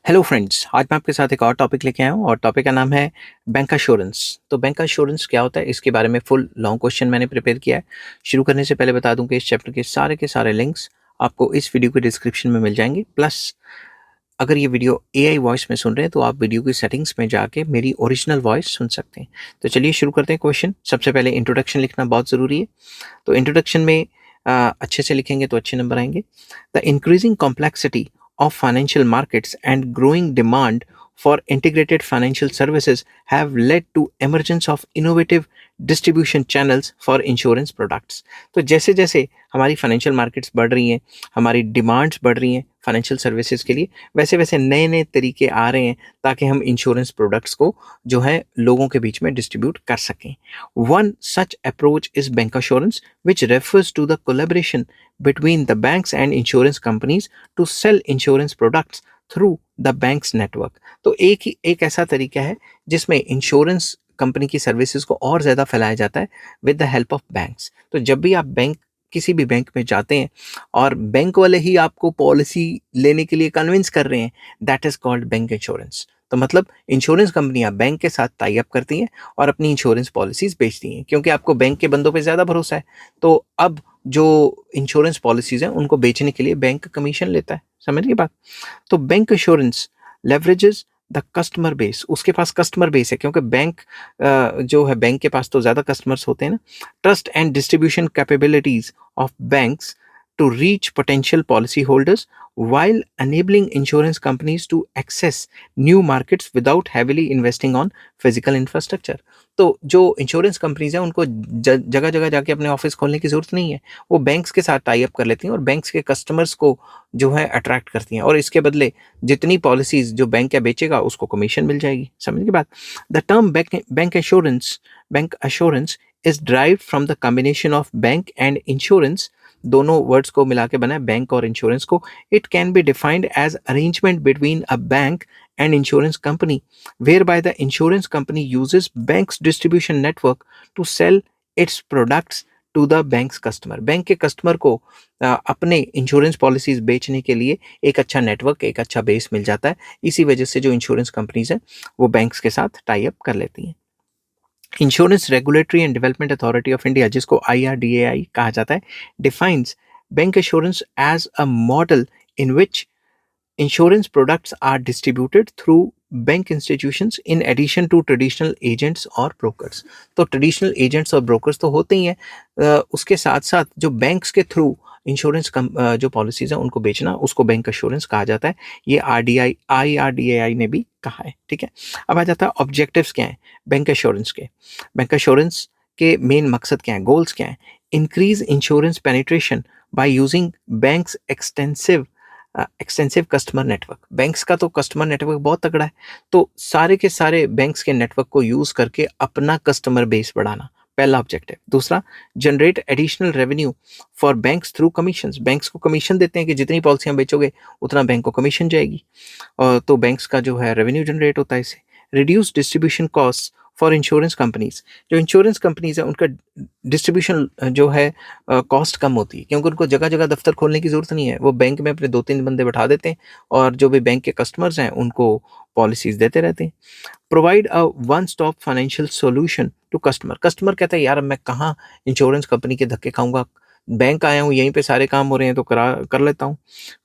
Hello friends, आज मैं आपके साथ एक और टॉपिक लेके आया हूँ और टॉपिक का नाम है बैंक एश्योरेंस। तो बैंक एश्योरेंस क्या होता है, इसके बारे में फुल लॉन्ग क्वेश्चन मैंने प्रिपेयर किया है। शुरू करने से पहले बता दूं कि इस चैप्टर के सारे लिंक्स आपको इस वीडियो के डिस्क्रिप्शन में मिल जाएंगे। प्लस अगर ये वीडियो एआई वॉइस में सुन रहे हैं तो आप वीडियो की सेटिंग्स में जाके मेरी ओरिजिनल वॉइस सुन सकते हैं। तो चलिए शुरू करते हैं क्वेश्चन। सबसे पहले इंट्रोडक्शन लिखना बहुत ज़रूरी है। तो इंट्रोडक्शन में अच्छे से लिखेंगे तो अच्छे नंबर आएंगे। The increasing complexity of financial markets and growing demand for integrated financial services have led to emergence of innovative distribution channels for insurance products। तो जैसे जैसे हमारी फाइनेंशियल मार्केट्स बढ़ रही हैं, हमारी डिमांड्स बढ़ रही हैं फाइनेंशियल सर्विसेज के लिए, वैसे वैसे नए नए तरीके आ रहे हैं ताकि हम इंश्योरेंस प्रोडक्ट्स को जो है लोगों के बीच में डिस्ट्रीब्यूट कर सकें। One such approach is bank assurance which refers to the collaboration between the banks and insurance companies to sell insurance products through the bank's network। तो एक ऐसा तरीका है जिसमें इंश्योरेंस कंपनी की सर्विसेज को और ज़्यादा फैलाया जाता है with the help of banks. तो जब भी आप किसी भी बैंक में जाते हैं और बैंक वाले ही आपको पॉलिसी लेने के लिए कन्विंस कर रहे हैं, that is called bank insurance. तो मतलब इंश्योरेंस कंपनियां बैंक के साथ टाई अप करती हैं और अपनी इंश्योरेंस पॉलिसीज बेचती हैं, क्योंकि आपको बैंक के बंदों पे ज़्यादा भरोसा है। तो अब जो इंश्योरेंस पॉलिसीज हैं उनको बेचने के लिए बैंक कमीशन लेता है। समझ गए बात? तो bank insurance leverages the customer base. उसके पास कस्टमर बेस है, क्योंकि बैंक जो है, बैंक के पास तो ज़्यादा कस्टमर्स होते हैं ना। Trust and distribution capabilities of banks to reach potential policyholders while enabling insurance companies to access new markets without heavily investing on physical infrastructure। तो जो इंश्योरेंस कंपनीज हैं उनको जगह जगह जाके अपने ऑफिस खोलने की जरूरत नहीं है। वो बैंक्स के साथ टाई अप कर लेती हैं और बैंक्स के कस्टमर्स को जो है अट्रैक्ट करती हैं, और इसके बदले जितनी पॉलिसीज जो बैंक या बेचेगा उसको कमीशन मिल जाएगी। समझ के बाद the term bank assurance is derived from the combination of bank and insurance. दोनों वर्ड्स को मिला के बना है बैंक और इंश्योरेंस को। It can be defined as arrangement between a bank and insurance company whereby the insurance company uses bank's distribution network to sell its products to the bank's customer। Bank के customer को अपने insurance policies बेचने के लिए एक अच्छा network, एक अच्छा बेस मिल जाता है। इसी वजह से जो इंश्योरेंस कंपनीज हैं वो बैंक्स के साथ टाई अप कर लेती हैं। Insurance regulatory and development authority of India, जिसको IRDAI कहा जाता है, defines bank assurance as a model in which insurance products are distributed through bank institutions in addition to traditional agents और brokers। तो traditional agents और brokers तो होते ही हैं, उसके साथ साथ जो बैंक्स के थ्रू इंश्योरेंस जो पॉलिसीज हैं उनको बेचना, उसको बैंक एश्योरेंस कहा जाता है। ये IRDAI ने भी कहा है। ठीक है, अब आ जाता है ऑब्जेक्टिव्स क्या हैं बैंक एश्योरेंस के। बैंक एश्योरेंस के मेन मकसद क्या है, गोल्स क्या है? Increase insurance penetration by using banks extensive customer network. Banks का तो कस्टमर नेटवर्क बहुत तगड़ा है, तो सारे के सारे बैंक्स के नेटवर्क को यूज करके अपना कस्टमर बेस बढ़ाना, पहला ऑब्जेक्टिव। दूसरा, generate additional revenue for banks through commissions. Banks को कमीशन देते हैं कि जितनी पॉलिसियां बेचोगे उतना बैंक को कमीशन जाएगी, और तो बैंक्स का जो है रेवेन्यू जनरेट होता है इससे। Reduce distribution cost for insurance companies. जो इंश्योरेंस कंपनीज है उनका डिस्ट्रीब्यूशन जो है कॉस्ट कम होती है, क्योंकि उनको जगह जगह दफ्तर खोलने की जरूरत नहीं है। वो बैंक में अपने 2-3 बंदे बैठा देते हैं और जो भी बैंक के कस्टमर्स हैं उनको पॉलिसीज देते रहते हैं। Provide a one stop financial solution to customer. Customer कहता है यार मैं कहाँ इंश्योरेंस कंपनी के धक्के खाऊंगा, बैंक आया हूँ, यहीं पे सारे काम हो रहे हैं तो कर लेता हूँ।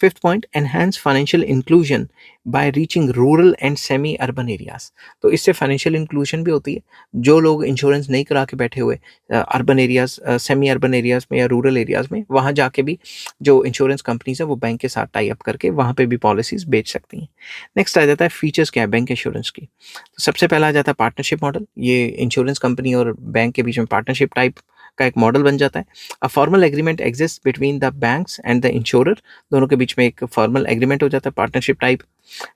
Fifth point, enhance financial inclusion by reaching rural and semi urban areas. तो इससे फाइनेंशियल इंक्लूजन भी होती है। जो लोग इंश्योरेंस नहीं करा के बैठे हुए urban areas, semi urban areas में या रूरल एरियाज में, वहाँ जाके भी जो इंश्योरेंस कंपनीज है वो बैंक के साथ टाई अप करके वहाँ पे भी पॉलिसीज बेच सकती हैं। नेक्स्ट आ जाता है फीचर्स क्या है बैंक इंश्योरेंस की। तो सबसे पहला आ जाता है पार्टनरशिप मॉडल। ये इंश्योरेंस कंपनी और बैंक के बीच में पार्टनरशिप टाइप का एक मॉडल बन जाता है। A formal agreement exist between the banks and the insurer. दोनों के बीच में एक फॉर्मल एग्रीमेंट हो जाता है, partnership type.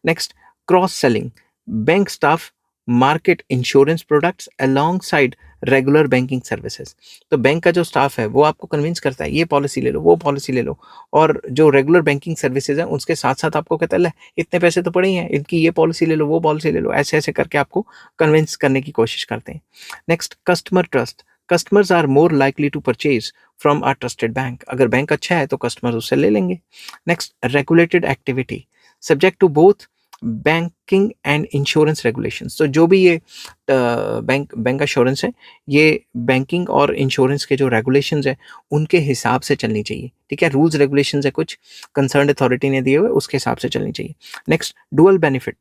Next, cross selling. Bank staff market insurance products alongside regular banking services. तो बैंक का जो स्टाफ है वो आपको कन्विंस करता है ये पॉलिसी ले लो, वो पॉलिसी ले लो, और जो रेगुलर बैंकिंग सर्विसेज है उसके साथ साथ आपको कहता है ले इतने पैसे तो पड़े ही हैं, इनकी ये पॉलिसी ले लो, वो पॉलिसी ले लो, ऐसे ऐसे करके आपको कन्विंस करने की कोशिश करते हैं। Next, customer trust. Customers are more likely to purchase from a trusted bank. अगर बैंक अच्छा है तो कस्टमर्स उससे ले लेंगे। Next, regulated activity. Subject to both banking and insurance regulations. तो जो भी ये बैंक अश्योरेंस है, ये बैंकिंग और इंश्योरेंस के जो रेगुलेशंस है उनके हिसाब से चलनी चाहिए, ठीक है। रूल्स रेगुलेशंस है कुछ कंसर्न अथॉरिटी ने दिए हुए, उसके हिसाब से चलनी चाहिए। Next, dual benefit.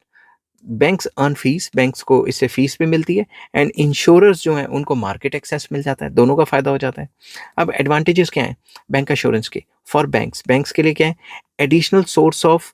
Banks earn fees, banks को इससे फीस भी मिलती है, एंड इंश्योरर्स जो हैं उनको मार्केट एक्सेस मिल जाता है, दोनों का फायदा हो जाता है। अब एडवांटेजेस क्या हैं बैंक अश्योरेंस के फॉर बैंक्स? बैंक्स के लिए क्या है? Additional source of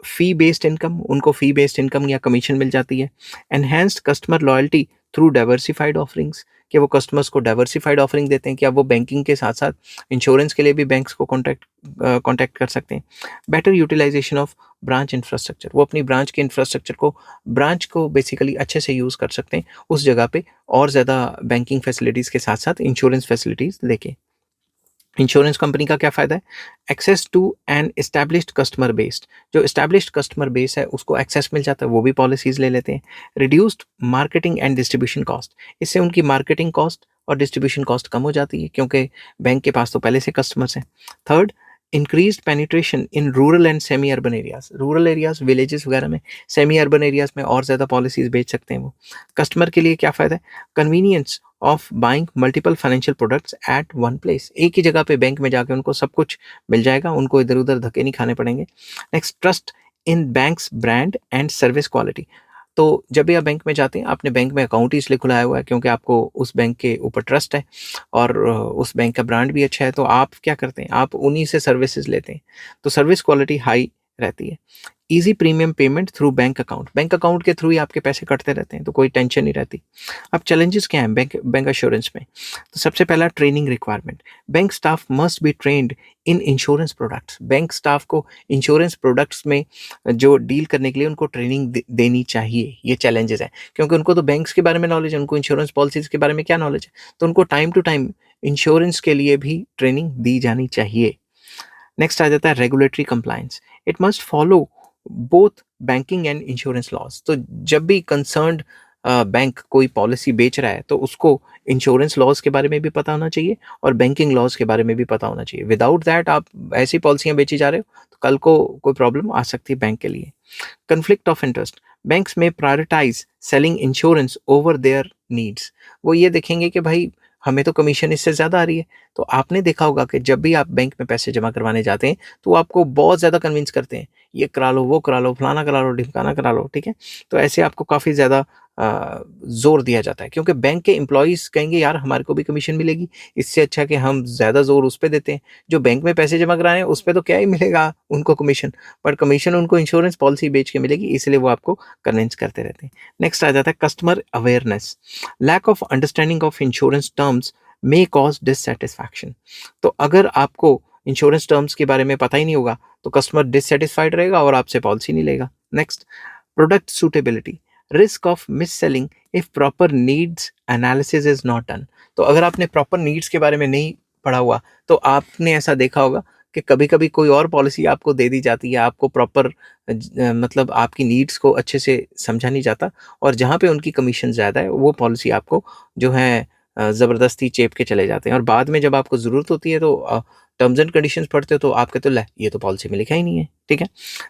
fee based income, उनको फी बेस्ड इनकम या कमीशन मिल जाती है। Enhanced customer loyalty through diversified offerings, कि वो कस्टमर्स को डाइवर्सिफाइड ऑफरिंग देते हैं कि अब वो बैंकिंग के साथ साथ इंश्योरेंस के लिए भी बैंक्स को कॉन्टैक्ट कर सकते हैं। Better utilisation of branch infrastructure, वो अपनी ब्रांच के इंफ्रास्ट्रक्चर को, ब्रांच को बेसिकली अच्छे से यूज़ कर सकते हैं उस जगह पे, और ज़्यादा बैंकिंग फैसिलिटीज़ के साथ साथ इंश्योरेंस फैसिलिटीज़ लेके। इंश्योरेंस कंपनी का क्या फ़ायदा है? Access to an established customer based, जो एस्टैब्लिश्ड कस्टमर बेस है उसको एक्सेस मिल जाता है, वो भी पॉलिसीज़ ले लेते हैं। Reduced marketing and distribution cost, इससे उनकी मार्केटिंग कॉस्ट और डिस्ट्रीब्यूशन कॉस्ट कम हो जाती है, क्योंकि बैंक के पास तो पहले से कस्टमर्स हैं। Third, increased penetration in rural and semi urban areas, rural areas villages वगैरह में, सेमी अर्बन एरियाज में और ज़्यादा पॉलिसीज़ बेच सकते हैं वो। कस्टमर के लिए क्या फ़ायदा है? Convenience of buying multiple financial products at one place, एक ही जगह पे बैंक में जाके उनको सब कुछ मिल जाएगा, उनको इधर उधर धक्के नहीं खाने पड़ेंगे। Next, trust in banks brand and service quality. तो जब भी आप बैंक में जाते हैं, आपने बैंक में अकाउंट ही इसलिए खुलाया हुआ है क्योंकि आपको उस बैंक के ऊपर ट्रस्ट है, और उस बैंक का ब्रांड भी अच्छा है, तो आप क्या करते हैं, आप उन्हीं से सर्विसेज लेते हैं, तो सर्विस क्वालिटी हाई रहती है। Easy premium payment through bank account के थ्रू ही आपके पैसे कटते रहते हैं, तो कोई टेंशन नहीं रहती। अब चैलेंजेस क्या हैं बैंक अश्योरेंस में? तो सबसे पहला, training requirement. Bank staff must be trend in insurance products, bank staff को इंश्योरेंस प्रोडक्ट्स में जो डील करने के लिए उनको ट्रेनिंग देनी चाहिए, ये चैलेंजेस हैं, क्योंकि उनको तो बैंक्स के बारे में नॉलेज है, उनको इंश्योरेंस पॉलिसीज के बारे में क्या नॉलेज है, तो उनको टाइम टू टाइम इंश्योरेंस के लिए भी ट्रेनिंग दी जानी चाहिए। नेक्स्ट आ जाता है regulatory compliance. It must follow both banking and insurance laws, तो जब भी कंसर्न्ड बैंक कोई पॉलिसी बेच रहा है तो उसको इंश्योरेंस लॉज के बारे में भी पता होना चाहिए और बैंकिंग लॉज के बारे में भी पता होना चाहिए। विदाउट दैट आप ऐसी पॉलिसियां बेची जा रहे हो तो कल को कोई प्रॉब्लम आ सकती है बैंक के लिए। कन्फ्लिक्ट ऑफ इंटरेस्ट, बैंक्स में prioritise selling insurance over their needs, वो ये देखेंगे कि भाई हमें तो कमीशन इससे ज़्यादा आ रही है, तो आपने देखा होगा कि जब भी आप बैंक में पैसे जमा करवाने जाते हैं तो वो आपको बहुत ज़्यादा कन्विंस करते हैं, ये करा लो, वो करा लो, फलाना करा लो, ढिमकाना करा लो, ठीक है। तो ऐसे आपको काफ़ी ज़्यादा ज़ोर दिया जाता है, क्योंकि बैंक के एम्प्लॉइज़ कहेंगे यार हमारे को भी कमीशन मिलेगी, इससे अच्छा कि हम ज़्यादा ज़ोर उस पे देते हैं, जो बैंक में पैसे जमा करा रहे हैं उस पे तो क्या ही मिलेगा उनको कमीशन, पर कमीशन उनको इंश्योरेंस पॉलिसी बेच के मिलेगी, इसलिए वो आपको कन्विंस करते रहते हैं। नेक्स्ट आ जाता है customer awareness. Lack of understanding of insurance terms may cause dissatisfaction, तो अगर आपको इंश्योरेंस टर्म्स के बारे में पता ही नहीं होगा तो कस्टमर डिससेटिस्फाइड रहेगा और आपसे पॉलिसी नहीं लेगा। Next, product suitability, risk of miss selling if proper needs analysis is not done, तो अगर आपने प्रॉपर नीड्स के बारे में नहीं पढ़ा हुआ तो आपने ऐसा देखा होगा कि कभी कभी कोई और पॉलिसी आपको दे दी जाती है, आपको प्रॉपर मतलब आपकी नीड्स को अच्छे से समझा नहीं जाता, और जहाँ पे उनकी कमीशन ज़्यादा है वो पॉलिसी आपको जो है ज़बरदस्ती चेप के चले जाते हैं, और बाद में जब आपको ज़रूरत होती है तो टर्म्स एंड कंडीशंस पढ़ते हो तो आप कहते हो ले ये तो पॉलिसी में लिखा ही नहीं है, ठीक है।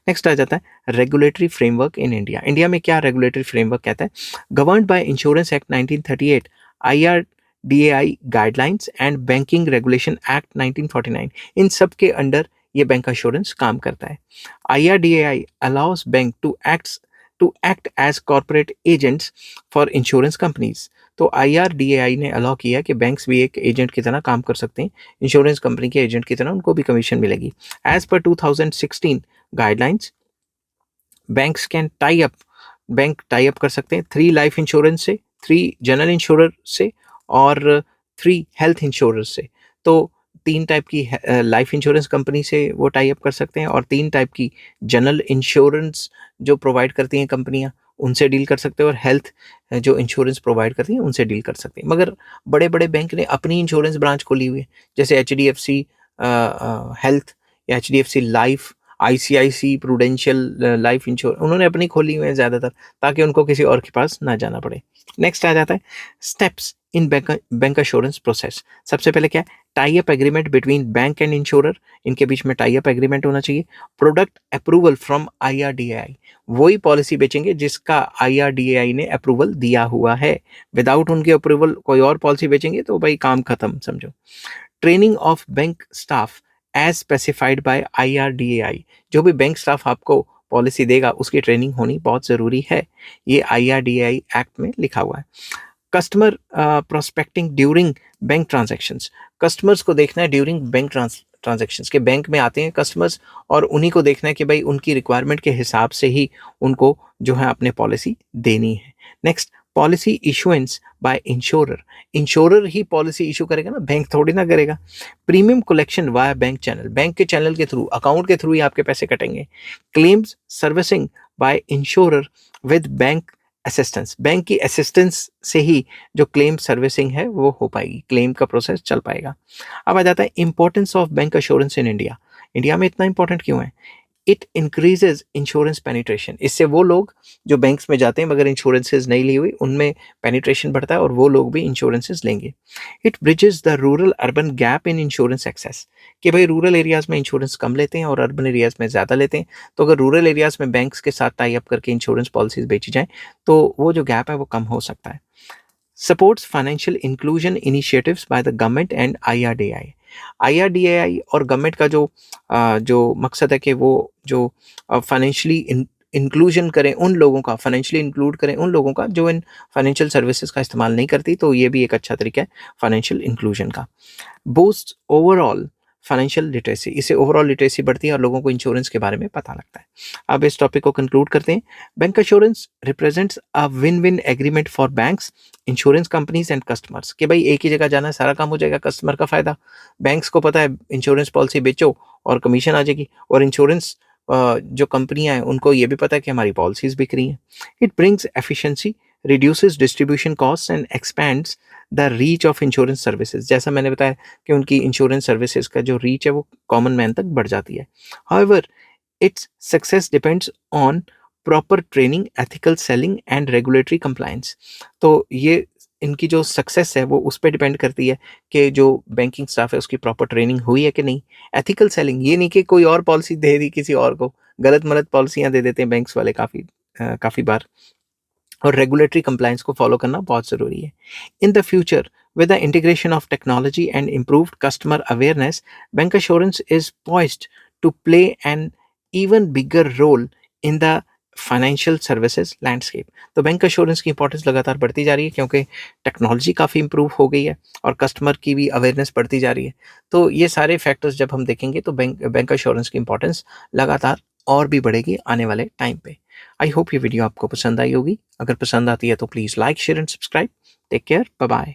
नेक्स्ट आ जाता है regulatory framework in India. India में क्या रेगुलेटरी फ्रेमवर्क कहता है? Governed by insurance act 1938, IRDAI guidelines and banking regulation act 1949, इन सब के अंडर ये बैंक अश्योरेंस काम करता है। IRDAI allows bank to act as corporate agents for insurance companies, तो IRDAI ने अलाउ किया कि बैंक्स भी एक एजेंट की तरह काम कर सकते हैं, इंश्योरेंस कंपनी के एजेंट की तरह उनको भी कमीशन मिलेगी। एज पर 2016 guidelines, banks can bank tie up कर सकते हैं 3 लाइफ इंश्योरेंस से, 3 जनरल इंश्योरर से और 3 हेल्थ इंश्योरर से। तो 3 टाइप की लाइफ इंश्योरेंस कंपनी से वो टाई अप कर सकते हैं, और 3 टाइप की जनरल इंश्योरेंस जो प्रोवाइड करती हैं कंपनियां उनसे डील कर सकते हैं, और हेल्थ जो इंश्योरेंस प्रोवाइड करती हैं उनसे डील कर सकते हैं। मगर बड़े बड़े बैंक ने अपनी इंश्योरेंस ब्रांच खोली हुई है, जैसे HDFC हेल्थ या HDFC life, ICICI prudential life insurance, उन्होंने अपनी खोली हुई है ज़्यादातर, ताकि उनको किसी और के पास ना जाना पड़े। नेक्स्ट आ जाता है steps in bank assurance process. सबसे पहले क्या है, tie up agreement between bank and insurer, इनके बीच में टाई अप एग्रीमेंट होना चाहिए। प्रोडक्ट अप्रूवल फ्रॉम IRDAI, वही पॉलिसी बेचेंगे जिसका IRDAI ने अप्रूवल दिया हुआ है। विदाउट उनके अप्रूवल कोई और पॉलिसी बेचेंगे तो भाई काम खत्म समझो। Training of bank staff as specified by IRDAI, जो भी बैंक स्टाफ आपको पॉलिसी देगा उसकी ट्रेनिंग होनी बहुत ज़रूरी है, ये IRDAI एक्ट में लिखा हुआ है। Customer prospecting during bank transactions, customers को देखना है ड्यूरिंग बैंक ट्रांजैक्शंस के, बैंक में आते हैं कस्टमर्स और उन्हीं को देखना है कि भाई उनकी रिक्वायरमेंट के हिसाब से ही उनको जो है अपने पॉलिसी देनी है। Next, policy issuance by insurer, insurer ही पॉलिसी इशू करेगा ना, बैंक थोड़ी ना करेगा। Premium collection via bank channel, bank के चैनल के थ्रू, अकाउंट के थ्रू ही आपके पैसे कटेंगे। Claims servicing by insurer with bank assistance, bank की असिस्टेंस से ही जो क्लेम सर्विसिंग है वो हो पाएगी, क्लेम का प्रोसेस चल पाएगा। अब आ जाता है importance of bank assurance in India. India में इतना इंपॉर्टेंट क्यों है? इट इंक्रीजेज इंश्योरेंस पेनिट्रेशन, इससे वो लोग जो बैंक्स में जाते हैं मगर इंश्योरेंसेज नहीं ली हुई, उनमें पेनिट्रेशन बढ़ता है और वो लोग भी इंश्योरेंसेज लेंगे। It bridges the rural urban gap in insurance access, कि भाई रूरल एरियाज में इंश्योरेंस कम लेते हैं और अर्बन एरियाज में ज़्यादा लेते हैं, तो अगर रूरल एरियाज में बैंक्स के साथ टाई अप करके इंश्योरेंस पॉलिसीज बेची जाएँ तो वो जो गैप है वो कम हो सकता है। supports financial inclusion initiatives by the government and IRDAI, IRDAI और गवर्नमेंट का जो मकसद है कि वो जो फाइनेंशियली इंक्लूजन करें उन लोगों का, फाइनेंशियली इंक्लूड करें उन लोगों का जो इन फाइनेंशियल सर्विसेज का इस्तेमाल नहीं करती, तो ये भी एक अच्छा तरीका है फाइनेंशियल इंक्लूजन का। बूस्ट ओवरऑल फाइनेंशियल लिटरेसी, इससे ओवरऑल लिटरेसी बढ़ती है और लोगों को इंश्योरेंस के बारे में पता लगता है। अब इस टॉपिक को कंक्लूड करते हैं। Bank assurance represents a win win agreement for banks, insurance companies and customers, कि भाई एक ही जगह जाना है, सारा काम हो जाएगा, कस्टमर का फायदा, बैंक्स को पता है इंश्योरेंस पॉलिसी बेचो और कमीशन आ जाएगी, और इंश्योरेंस जो कंपनियां हैं उनको ये भी पता है कि हमारी पॉलिसीज बिक रही हैं। It brings efficiency, reduces distribution cost and expands the reach of insurance services, जैसा मैंने बताया कि उनकी इंश्योरेंस सर्विसेज का जो रीच है वो कॉमन मैन तक बढ़ जाती है। However its success depends on proper training, ethical selling and regulatory compliance, तो ये इनकी जो सक्सेस है वो उस पर डिपेंड करती है कि जो बैंकिंग स्टाफ है उसकी प्रॉपर ट्रेनिंग हुई है कि नहीं। एथिकल सेलिंग, ये नहीं कि कोई और पॉलिसी दे दी किसी और को, गलत मलत पॉलिसियां दे देते हैं बैंक्स वाले काफ़ी बार। और रेगुलेटरी कंप्लायंस को फॉलो करना बहुत ज़रूरी है। In the future with the integration of technology and improved customer awareness, bank assurance is poised to play an even bigger role in the financial services landscape. तो bank assurance की importance लगातार बढ़ती जा रही है क्योंकि टेक्नोलॉजी काफ़ी improve हो गई है और कस्टमर की भी अवेयरनेस बढ़ती जा रही है। तो ये सारे फैक्टर्स जब हम देखेंगे तो बैंक अश्योरेंस की इंपॉर्टेंस लगातार और भी बढ़ेगी आने वाले टाइम पे। आई होप ये वीडियो आपको पसंद आई होगी। अगर पसंद आती है तो please like share and subscribe. Take care, bye bye.